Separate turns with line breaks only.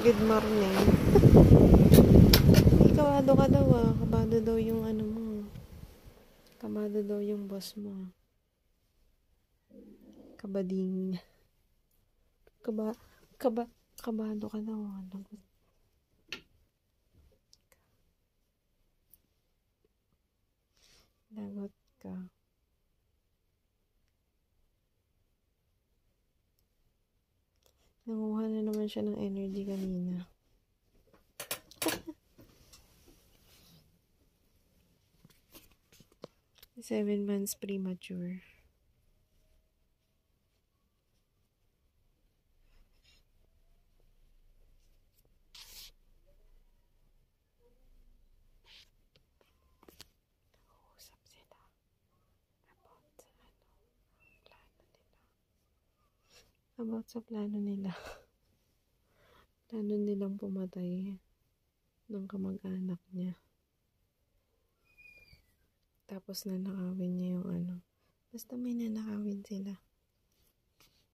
Good morning. Kabado ka daw ah. Kabado daw yung ano mo. Kabado daw yung boss mo. Kabading. Kabado ka daw ah. Lagot ka. Nanguha na naman siya ng energy kanina. 7 months premature. Usap sila about sa plano nila. Plano nilang pumatay ng kamag-anak niya. Tapos nanakawin niya yung ano. Basta may nanakawin sila.